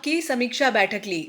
की समीक्षा बैठक ली।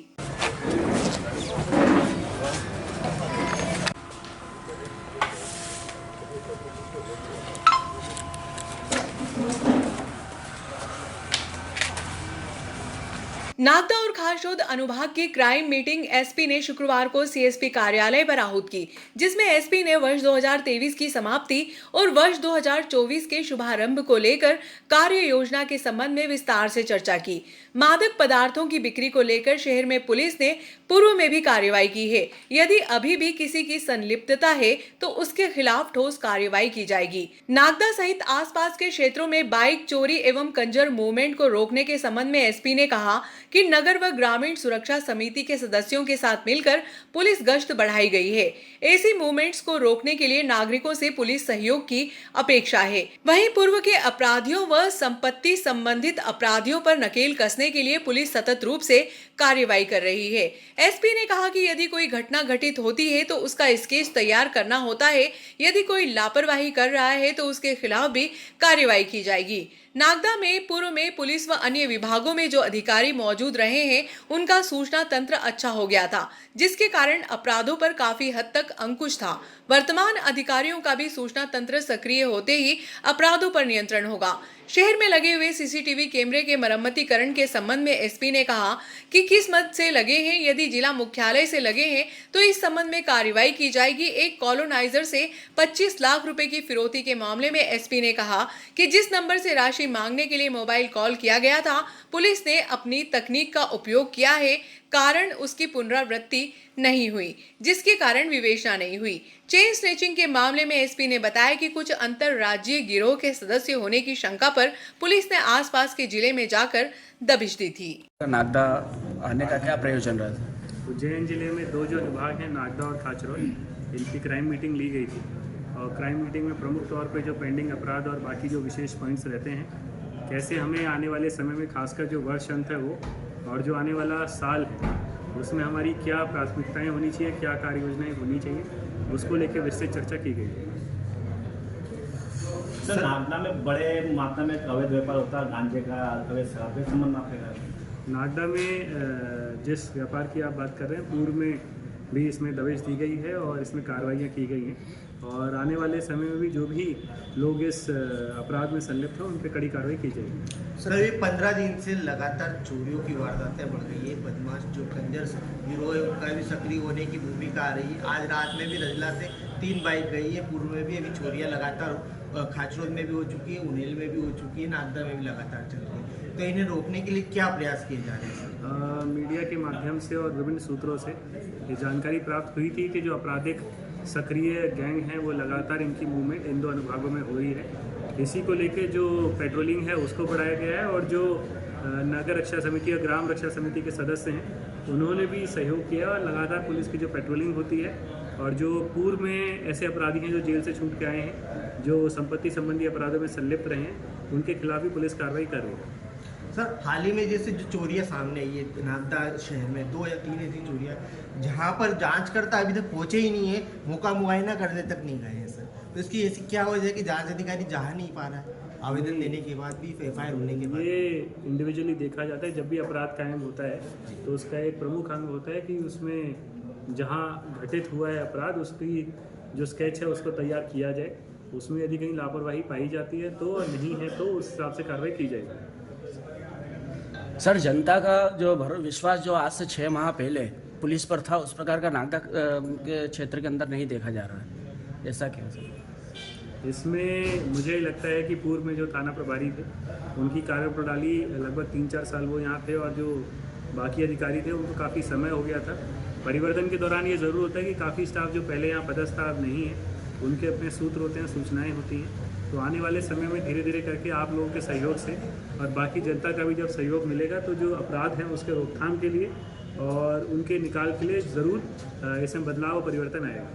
नागदा और खासरोद अनुभाग की क्राइम मीटिंग एसपी ने शुक्रवार को सीएसपी कार्यालय पर आहूत की, जिसमें एसपी ने वर्ष 2023 की समाप्ति और वर्ष 2024 के शुभारंभ को लेकर कार्य योजना के संबंध में विस्तार से चर्चा की। मादक पदार्थों की बिक्री को लेकर शहर में पुलिस ने पूर्व में भी कार्रवाई की है। यदि अभी भी किसी की संलिप्तता है तो उसके खिलाफ ठोस कार्रवाई की जाएगी। नागदा सहित आसपास के क्षेत्रों में बाइक चोरी एवं कंजर मूवमेंट को रोकने के संबंध में एसपी ने कहा कि नगर व ग्रामीण सुरक्षा समिति के सदस्यों के साथ मिलकर पुलिस गश्त बढ़ाई गई है। ऐसी मूवमेंट्स को रोकने के लिए नागरिकों से पुलिस सहयोग की अपेक्षा है। वहीं पूर्व के अपराधियों व संपत्ति संबंधित अपराधियों पर नकेल कसने के लिए पुलिस सतत रूप से कार्रवाई कर रही है। एसपी ने कहा कि यदि कोई घटना घटित होती है तो उसका स्केच तैयार करना होता है। यदि कोई लापरवाही कर रहा है तो उसके खिलाफ भी कार्रवाई की जाएगी। नागदा में पूर्व में पुलिस व अन्य विभागों में जो अधिकारी मौजूद रहे हैं उनका सूचना तंत्र अच्छा हो गया था, जिसके कारण अपराधों पर काफी हद तक अंकुश था। वर्तमान अधिकारियों का भी सूचना तंत्र सक्रिय होते ही अपराधों पर नियंत्रण होगा। शहर में लगे हुए सीसीटीवी कैमरे के मरम्मतीकरण के संबंध में एसपी ने कहा कि किस मद से लगे हैं, यदि जिला मुख्यालय से लगे हैं तो इस संबंध में कार्रवाई की जाएगी। एक कॉलोनाइजर से 25 लाख रुपए की फिरौती के मामले में एसपी ने कहा कि जिस नंबर से राशि मांगने के लिए मोबाइल कॉल किया गया था, पुलिस ने अपनी तकनीक का उपयोग किया है, कारण उसकी पुनरावृत्ति नहीं हुई, जिसके कारण विवेचना नहीं हुई। चेन स्नैचिंग के मामले में एसपी ने बताया कि कुछ अंतरराज्यीय गिरोह के सदस्य होने की शंका पर पुलिस ने आसपास के जिले में जाकर दबिश दी थी। नागदा आने का क्या प्रयोजन रहा था? उज्जैन जिले में दो जो अनुभाग हैं, नागदा और खाचरोद, इनकी क्राइम मीटिंग ली गई थी और क्राइम मीटिंग में प्रमुख तौर पे जो पेंडिंग अपराध और बाकी जो विशेष पॉइंट्स रहते हैं, कैसे हमें आने वाले समय में खासकर जो वर्ष अंत है वो और जो आने वाला साल है उसमें हमारी क्या प्राथमिकताएं होनी चाहिए, क्या कार्य योजनाएं होनी चाहिए, उसको लेकर विस्तृत चर्चा की गई है। सर, नागदा में बड़े मात्रा में अवैध व्यापार होता है, गांजे का, अवैध शराब के संबंध में नागदा में जिस व्यापार की आप बात कर रहे हैं, पूर्व में भी इसमें दबिश दी गई है और इसमें कार्रवाइयाँ की गई हैं और आने वाले समय में भी जो भी लोग इस अपराध में संलिप्त हैं उन पर कड़ी कार्रवाई की जाएगी। सर, ये 15 दिन से लगातार चोरियों की वारदातें बढ़ गई है। बदमाश जो कंजर गिरोह है उनका भी सक्रिय होने की भूमिका आ रही है। आज रात में भी रजला से 3 बाइक गई है। पूर्व में भी अभी चोरियाँ लगातार खाचरोद में भी हो चुकी है, उनेल में भी हो चुकी है, नागदा में भी लगातार चल रही है। तो इन्हें रोकने के लिए क्या प्रयास किए जा रहे हैं? मीडिया के माध्यम से और विभिन्न सूत्रों से ये जानकारी प्राप्त हुई थी कि जो आपराधिक सक्रिय गैंग हैं वो लगातार इनकी मूवमेंट इन दो अनुभागों में हो रही है। इसी को लेकर जो पेट्रोलिंग है उसको बढ़ाया गया है और जो नगर रक्षा समिति और ग्राम रक्षा समिति के सदस्य हैं उन्होंने भी सहयोग किया और लगातार पुलिस की जो पेट्रोलिंग होती है और जो पूर्व में ऐसे अपराधी हैं जो जेल से छूट के आए हैं, जो संपत्ति संबंधी अपराधों में संलिप्त रहे हैं, उनके खिलाफ भी पुलिस कार्रवाई कर रही है। सर, हाल ही में जैसे जो चोरियां सामने आई है नागदा शहर में, 2 या 3 ऐसी चोरियां जहां पर जांचकर्ता अभी तक पहुंचे ही नहीं है, मौका मुआयना करने तक नहीं गए हैं सर, तो इसकी ऐसी क्या वजह है कि जांच अधिकारी जा नहीं पा रहा है आवेदन देने के बाद भी, एफआईआर होने के बाद? ये इंडिविजुअली देखा जाता है। जब भी अपराध कायम होता है तो उसका एक प्रमुख अंग होता है कि उसमें जहाँ घटित हुआ है अपराध उसकी जो स्केच है उसको तैयार किया जाए। उसमें यदि कहीं लापरवाही पाई जाती है तो नहीं है तो उस हिसाब से कार्रवाई की जाएगी। सर, जनता का जो विश्वास जो आज से 6 माह पहले पुलिस पर था उस प्रकार का नागदा के क्षेत्र के अंदर नहीं देखा जा रहा है, ऐसा क्यों सर? इसमें मुझे लगता है कि पूर्व में जो थाना प्रभारी थे उनकी कार्यप्रणाली लगभग 3-4 साल वो यहाँ थे और जो बाकी अधिकारी थे उनको काफ़ी समय हो गया था। परिवर्तन के दौरान ये ज़रूर होता है कि काफ़ी स्टाफ जो पहले यहाँ पदस्थ अब नहीं है, उनके अपने सूत्र होते हैं, सूचनाएँ होती हैं। तो आने वाले समय में धीरे धीरे करके आप लोगों के सहयोग से और बाकी जनता का भी जब सहयोग मिलेगा तो जो अपराध हैं उसके रोकथाम के लिए और उनके निकाल के लिए ज़रूर इसमें बदलाव और परिवर्तन आएगा।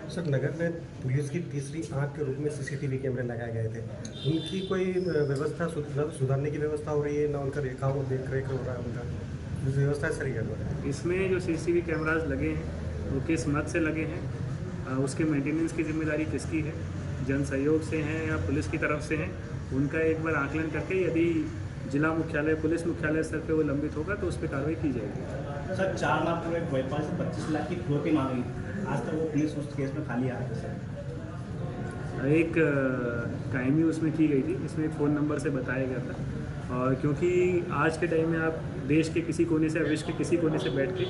सर, नगर में पुलिस की तीसरी आंख के रूप में सीसीटीवी कैमरे लगाए गए थे, उनकी कोई व्यवस्था सुधारने की व्यवस्था हो रही है ना? उनका रेखाओं देख रेख हो रहा है, उनका व्यवस्था सही कर रहा है? इसमें जो सीसीटीवी कैमराज लगे हैं वो किस मद से लगे हैं, उसके मेंटेनेंस की जिम्मेदारी किसकी है, जन सहयोग से हैं या पुलिस की तरफ से हैं, उनका एक बार आकलन करके यदि जिला मुख्यालय पुलिस मुख्यालय स्तर पे वो लंबित होगा तो उस पर कार्रवाई की जाएगी। सर 4 लाख रुपये व्यापार से 25 लाख की फिरौती मांगी, आज तक वो पुलिस उस केस में खाली आ रहा है सर। एक कायमी उसमें की गई थी, इसमें एक फ़ोन नंबर से बताया गया था, और क्योंकि आज के टाइम में आप देश के किसी कोने से विश्व के किसी कोने से बैठ के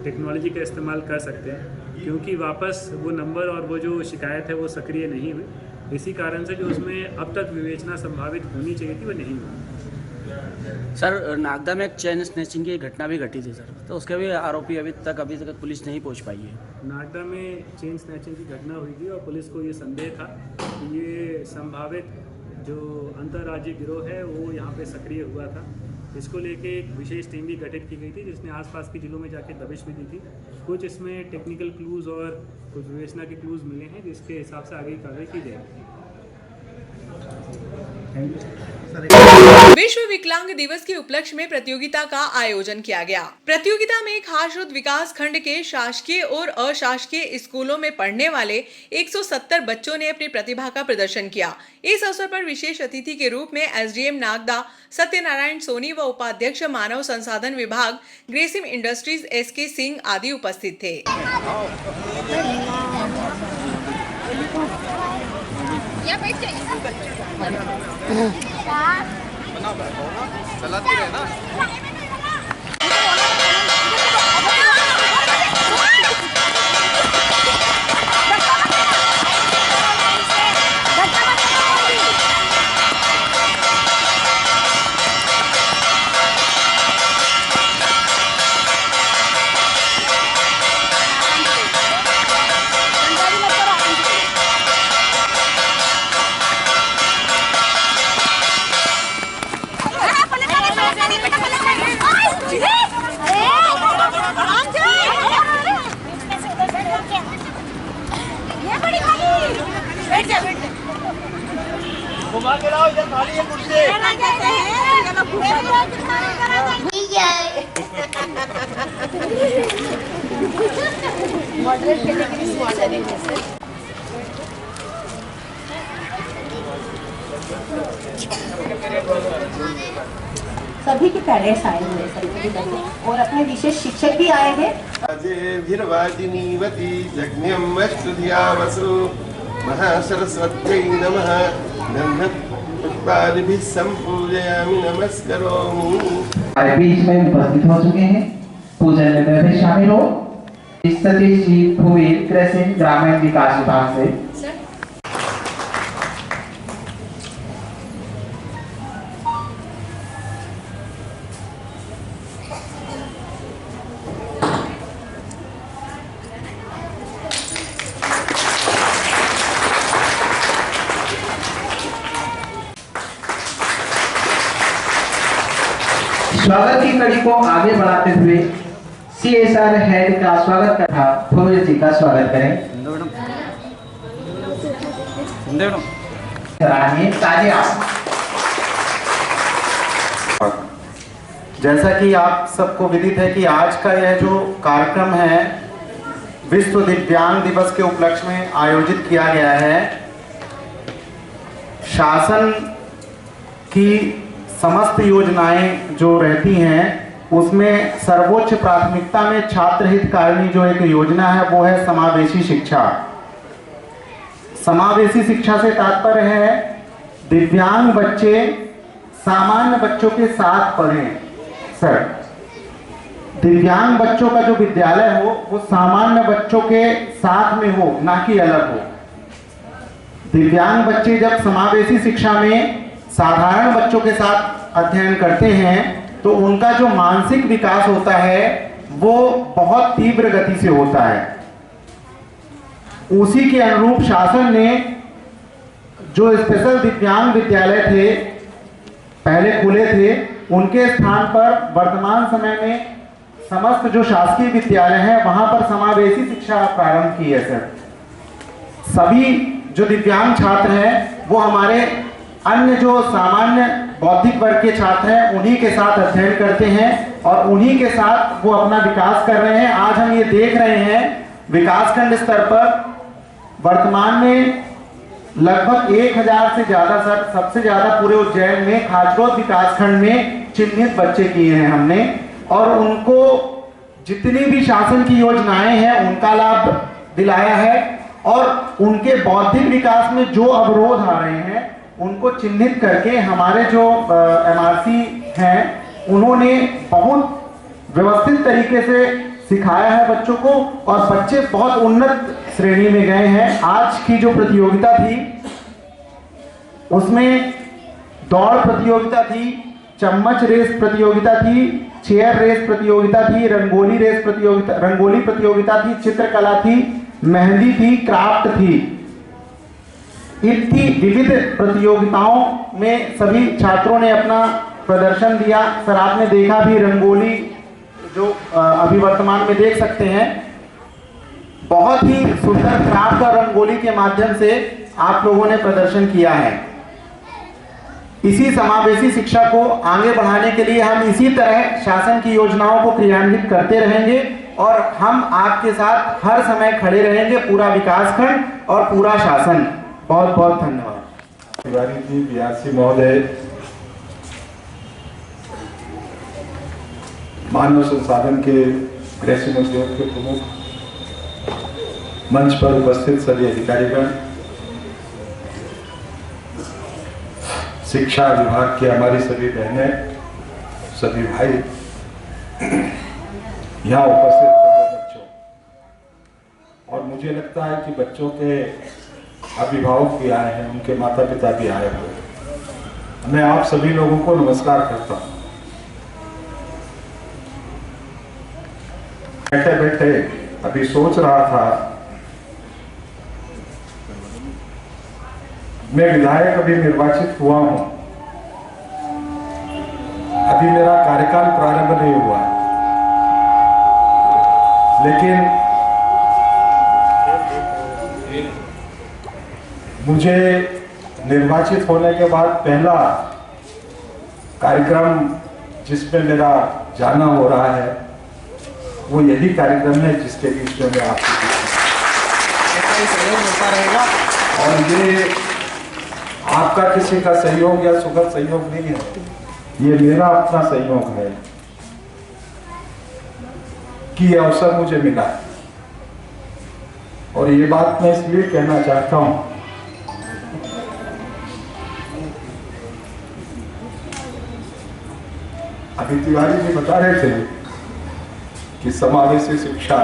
टेक्नोलॉजी का इस्तेमाल कर सकते हैं, क्योंकि वापस वो नंबर और वो जो शिकायत है वो सक्रिय नहीं हुई, इसी कारण से जो उसमें अब तक विवेचना संभावित होनी चाहिए थी वो नहीं हुई। सर नागदा में एक चेन स्नैचिंग की घटना भी घटी थी सर, तो उसके भी आरोपी अभी तक पुलिस नहीं पहुंच पाई है। नागदा में चेन स्नैचिंग की घटना हुई थी और पुलिस को ये संदेह था कि ये संभावित जो अंतर्राज्यीय गिरोह है वो यहाँ पे सक्रिय हुआ था। इसको लेके एक विशेष टीम भी गठित की गई थी जिसने आसपास के जिलों में जाके दबिश भी दी थी। कुछ इसमें टेक्निकल क्लूज़ और कुछ विवेचना के क्लूज़ मिले हैं जिसके हिसाब से आगे की कार्रवाई की जाएगी। विश्व विकलांग दिवस के उपलक्ष्य में प्रतियोगिता का आयोजन किया गया। प्रतियोगिता में खारशोद विकास खंड के शासकीय और अशासकीय स्कूलों में पढ़ने वाले 170 बच्चों ने अपनी प्रतिभा का प्रदर्शन किया। इस अवसर पर विशेष अतिथि के रूप में एसडीएम नागदा सत्यनारायण सोनी व उपाध्यक्ष मानव संसाधन विभाग ग्रेसिम इंडस्ट्रीज SK सिंह आदि उपस्थित थे। चलाती रहे ना। घुमा के लाओ, इधर खाली है कुर्सी। मॉडरेट करने के लिए मॉडरेट है सभी के पेरेंट्स आए हुए सभी और अपने विशेष शिक्षक भी आए हैं। महासरस्वत्यै नमः नन्हत्पुष्पादिभिः सम्पूजयामि नमस्करोमि। हमारे बीच में उपस्थित हो चुके हैं, पूजन में भी शामिल हो सतीश जी भूवीर कृषि ग्रामीण विकास विभाग से। स्वागत की कड़ी को आगे बढ़ाते हुए CSR हेड का स्वागत करना भूवीर जी का स्वागत करें। जैसा कि आप सबको विदित है कि आज का यह जो कार्यक्रम है विश्व दिव्यांग दिवस के उपलक्ष्य में आयोजित किया गया है। शासन की समस्त योजनाएं जो रहती हैं उसमें सर्वोच्च प्राथमिकता में छात्र हितकारिणी जो एक योजना है वो है समावेशी शिक्षा। समावेशी शिक्षा से तात्पर्य है दिव्यांग बच्चे सामान्य बच्चों के साथ पढ़ें। सर, दिव्यांग बच्चों का जो विद्यालय हो वो सामान्य बच्चों के साथ में हो, ना कि अलग हो। दिव्यांग बच्चे जब समावेशी शिक्षा में साधारण बच्चों के साथ अध्ययन करते हैं तो उनका जो मानसिक विकास होता है वो बहुत तीव्र गति से होता है। उसी के अनुरूप शासन ने जो स्पेशल दिव्यांग विद्यालय थे पहले खुले थे, उनके स्थान पर वर्तमान समय में समस्त जो शासकीय विद्यालय हैं वहां पर समावेशी शिक्षा प्रारंभ की है। सर, सभी जो दिव्यांग छात्र हैं वो हमारे अन्य जो सामान्य बौद्धिक वर्ग के छात्र हैं उन्हीं के साथ अध्ययन करते हैं और उन्हीं के साथ वो अपना विकास कर रहे हैं। आज हम ये देख रहे हैं विकासखंड स्तर पर वर्तमान में लगभग 1000 से ज्यादा सर, सबसे ज्यादा पूरे उज्जैन में खाचरोद विकासखंड में चिन्हित बच्चे किए हैं हमने, और उनको जितनी भी शासन की योजनाएं हैं उनका लाभ दिलाया है, और उनके बौद्धिक विकास में जो अवरोध आ रहे हैं उनको चिन्हित करके हमारे जो MRC हैं उन्होंने बहुत व्यवस्थित तरीके से सिखाया है बच्चों को, और बच्चे बहुत उन्नत श्रेणी में गए हैं। आज की जो प्रतियोगिता थी उसमें दौड़ प्रतियोगिता थी, चम्मच रेस प्रतियोगिता थी, चेयर रेस प्रतियोगिता थी, रंगोली प्रतियोगिता थी, चित्रकला थी, मेहंदी थी, क्राफ्ट थी। इतनी विविध प्रतियोगिताओं में सभी छात्रों ने अपना प्रदर्शन दिया। सर आपने देखा भी रंगोली जो अभी वर्तमान में देख सकते हैं, बहुत ही सुंदर क्राफ्ट और रंगोली के माध्यम से आप लोगों ने प्रदर्शन किया है। इसी समावेशी शिक्षा को आगे बढ़ाने के लिए हम इसी तरह शासन की योजनाओं को क्रियान्वित करते रहेंगे, और हम आपके साथ हर समय खड़े रहेंगे, पूरा विकासखंड और पूरा शासन। बहुत बहुत धन्यवाद। तिवारी जी, BRC महोदय, मानव संसाधन के ग्रेसिंग उद्योग के प्रमुख, मंच पर उपस्थित सभी अधिकारीगण, शिक्षा विभाग की हमारी सभी बहनें, सभी भाई, यहाँ उपस्थित सभी बच्चों, और मुझे लगता है कि बच्चों के अभिभावक भी आए हैं, उनके माता पिता भी आए हुए हैं। मैं आप सभी लोगों को नमस्कार करता हूँ। बैठे बैठे अभी सोच रहा था, मैं विधायक अभी निर्वाचित हुआ हूं, अभी मेरा कार्यकाल प्रारंभ नहीं हुआ, लेकिन मुझे निर्वाचित होने के बाद पहला कार्यक्रम जिसमें मेरा जाना हो रहा है वो यही कार्यक्रम है जिसके बीच में मैं आपको और ये आपका किसी का सहयोग या सुखद सहयोग नहीं है, ये मेरा अपना सहयोग है कि ये अवसर मुझे मिला है। और ये बात मैं इसलिए कहना चाहता हूं, अभी तिवारी जी बता रहे थे कि समावेशी शिक्षा,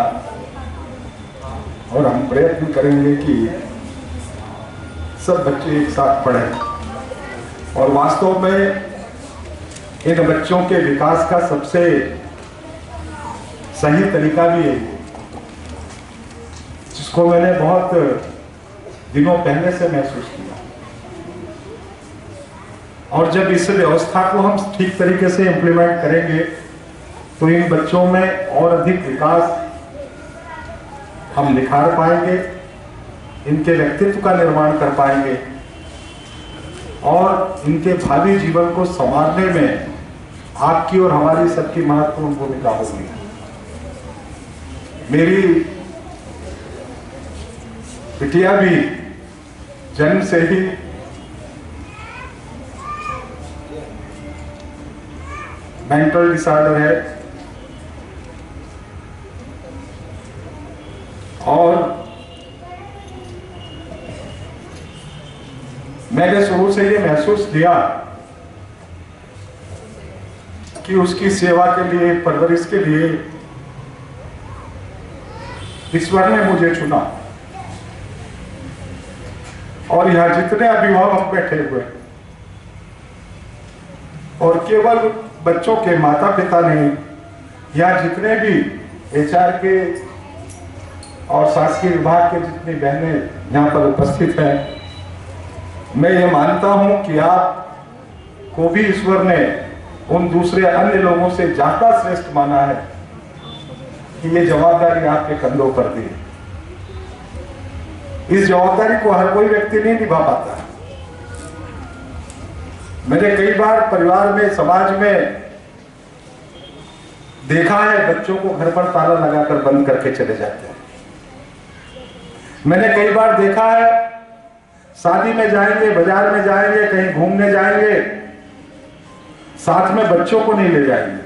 और हम प्रयत्न करेंगे कि सब बच्चे एक साथ पढ़ें, और वास्तव में इन बच्चों के विकास का सबसे सही तरीका भी है, जिसको मैंने बहुत दिनों पहले से महसूस किया। और जब इस व्यवस्था को हम ठीक तरीके से इम्प्लीमेंट करेंगे तो इन बच्चों में और अधिक विकास हम निखार पाएंगे, इनके व्यक्तित्व का निर्माण कर पाएंगे, और इनके भावी जीवन को संवारने में आपकी और हमारी सबकी महत्वपूर्ण भूमिका होगी। मेरी बिटिया भी जन्म से ही मेंटल डिसऑर्डर है, और मैंने शुरू से ये महसूस किया कि उसकी सेवा के लिए, परवरिश के लिए ईश्वर ने मुझे चुना। और यहाँ जितने अभिभावक बैठे हुए और केवल बच्चों के माता पिता नहीं, यहाँ जितने भी HR के और शासकीय विभाग के जितनी बहनें यहाँ पर उपस्थित हैं, मैं ये मानता हूँ कि आप को भी ईश्वर ने उन दूसरे अन्य लोगों से ज्यादा श्रेष्ठ माना है कि ये जवाबदारी आपके कंधों पर दी। इस जवाबदारी को हर कोई व्यक्ति नहीं निभा पाता। मैंने कई बार परिवार में, समाज में देखा है, बच्चों को घर पर ताला लगाकर बंद करके चले जाते हैं। मैंने कई बार देखा है शादी में जाएंगे, बाजार में जाएंगे, कहीं घूमने जाएंगे, साथ में बच्चों को नहीं ले जाएंगे।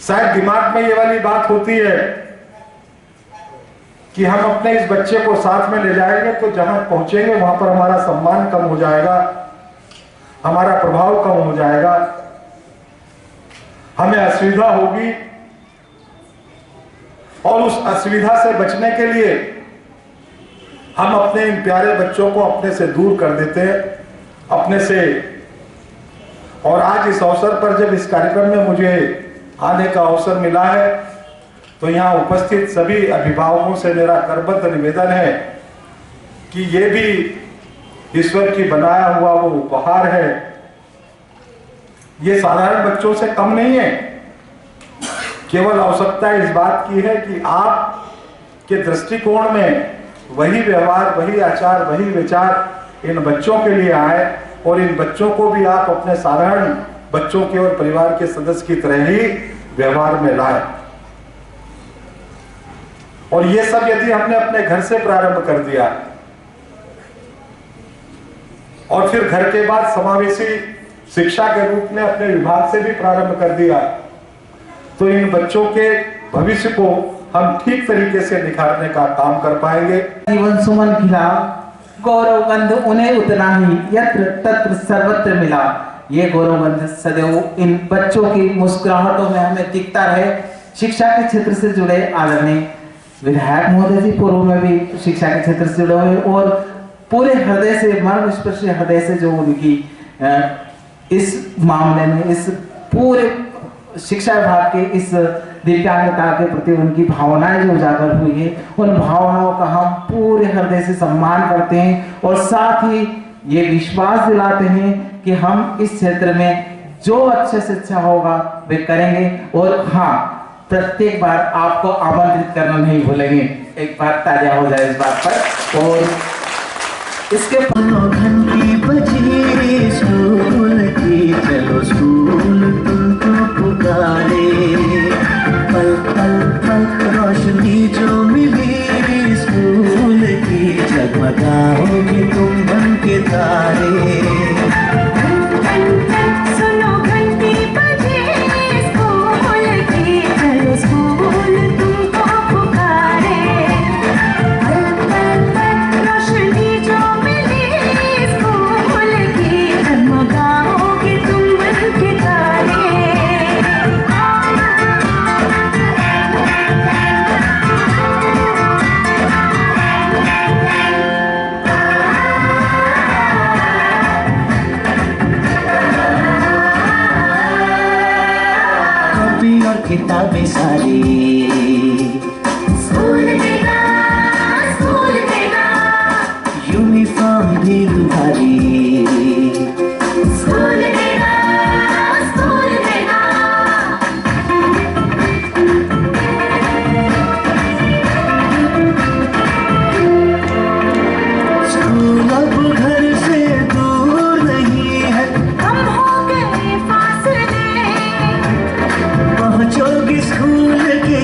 शायद दिमाग में ये वाली बात होती है कि हम अपने इस बच्चे को साथ में ले जाएंगे तो जहां पहुंचेंगे वहां पर हमारा सम्मान कम हो जाएगा, हमारा प्रभाव कम हो जाएगा, हमें असुविधा होगी। और उस असुविधा से बचने के लिए हम अपने इन प्यारे बच्चों को अपने से दूर कर देते हैं, अपने से। और आज इस अवसर पर जब इस कार्यक्रम में मुझे आने का अवसर मिला है तो यहाँ उपस्थित सभी अभिभावकों से मेरा करबद्ध निवेदन है कि ये भी ईश्वर की बनाया हुआ वो उपहार है, ये साधारण बच्चों से कम नहीं है। केवल आवश्यकता इस बात की है कि आप के दृष्टिकोण में वही व्यवहार, वही आचार, वही विचार इन बच्चों के लिए आए और इन बच्चों को भी आप अपने साधारण बच्चों के और परिवार के सदस्य की तरह ही व्यवहार में लाए। और ये सब यदि हमने अपने घर से प्रारंभ कर दिया और फिर घर के बाद समावेशी शिक्षा के रूप में अपने विभाग से भी प्रारंभ कर दिया तो इन बच्चों के भविष्य को हम ठीक तरीके से निखारने का काम कर पाएंगे। जीवन सुमन खिला, गौरवगंध उन्हें उतना ही यत्र तत्र सर्वत्र मिला। ये गौरवगंध सदैव इन बच्चों की मुस्कुराहटों में हमें दिखता रहे। शिक्षा के क्षेत्र से जुड़े आदरणीय विधायक महोदय जी पूर्व में भी शिक्षा के क्षेत्र से जुड़े हुए और पूरे हृदय से, मर्मस्पर्शी हृदय से जो उनकी इस मामले में, इस पूरे शिक्षा विभाग के इस दिव्यांगता के प्रति उनकी भावनाएं जो उजागर हुई है, उन भावनाओं का हम पूरे हृदय से सम्मान करते हैं और साथ ही ये विश्वास दिलाते हैं कि हम इस क्षेत्र में जो अच्छे से अच्छा होगा वे करेंगे। और हाँ, प्रत्येक बार आपको आमंत्रित करना नहीं भूलेंगे। एक बार तालियां हो जाए इस बात पर। और इसके घंटी बजी स्कूल की, चलो स्कूल तुमको पुकारे। पल पल पल रोशनी जो मिली स्कूल की, जगमगाओगे तुम बन के तारे। सुनो घंटी बजे स्कूल की, चलो स्कूल तुमको पुकारे। पल पल पल रोशनी जो मिली स्कूल की, जगमगाओगे तुम बन के तारे। और किताबें सारी स्कूल देगा, स्कूल देगा। यूनिफॉर्म भी भारी, स्कूल देगा, स्कूल देगा। स्कूल अब घर से दूर नहीं है, कम हो गए फासले। पहुंचोगे स्कूल के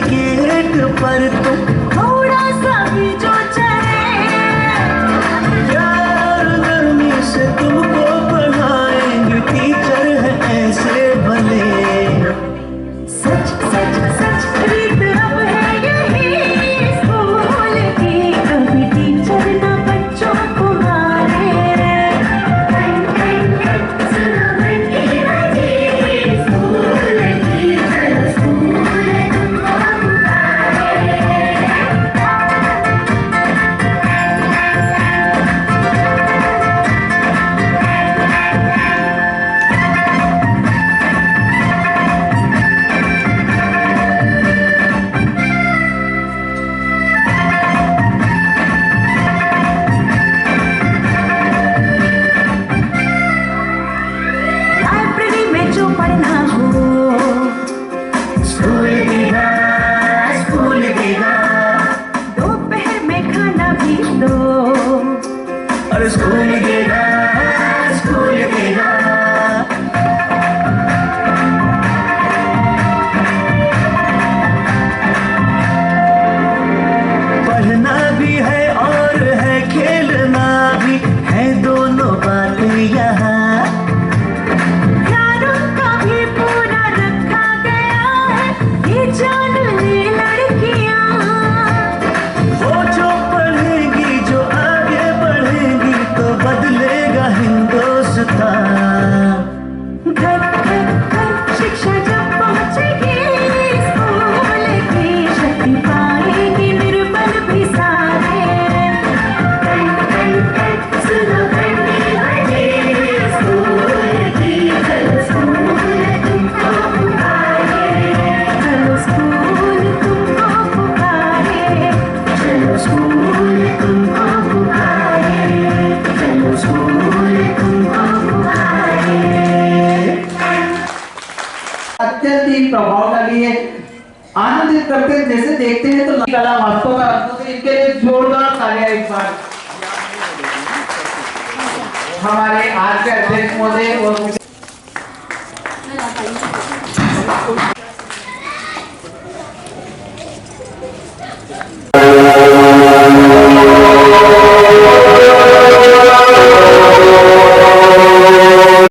अत्यंत ही प्रभावशाली है, आनंदित करते हैं। जैसे देखते हैं तो कला वास्तव में अद्भुत है। इनके लिए जोरदार तालियां एक बार हमारे आज के अध्यक्ष महोदय और Om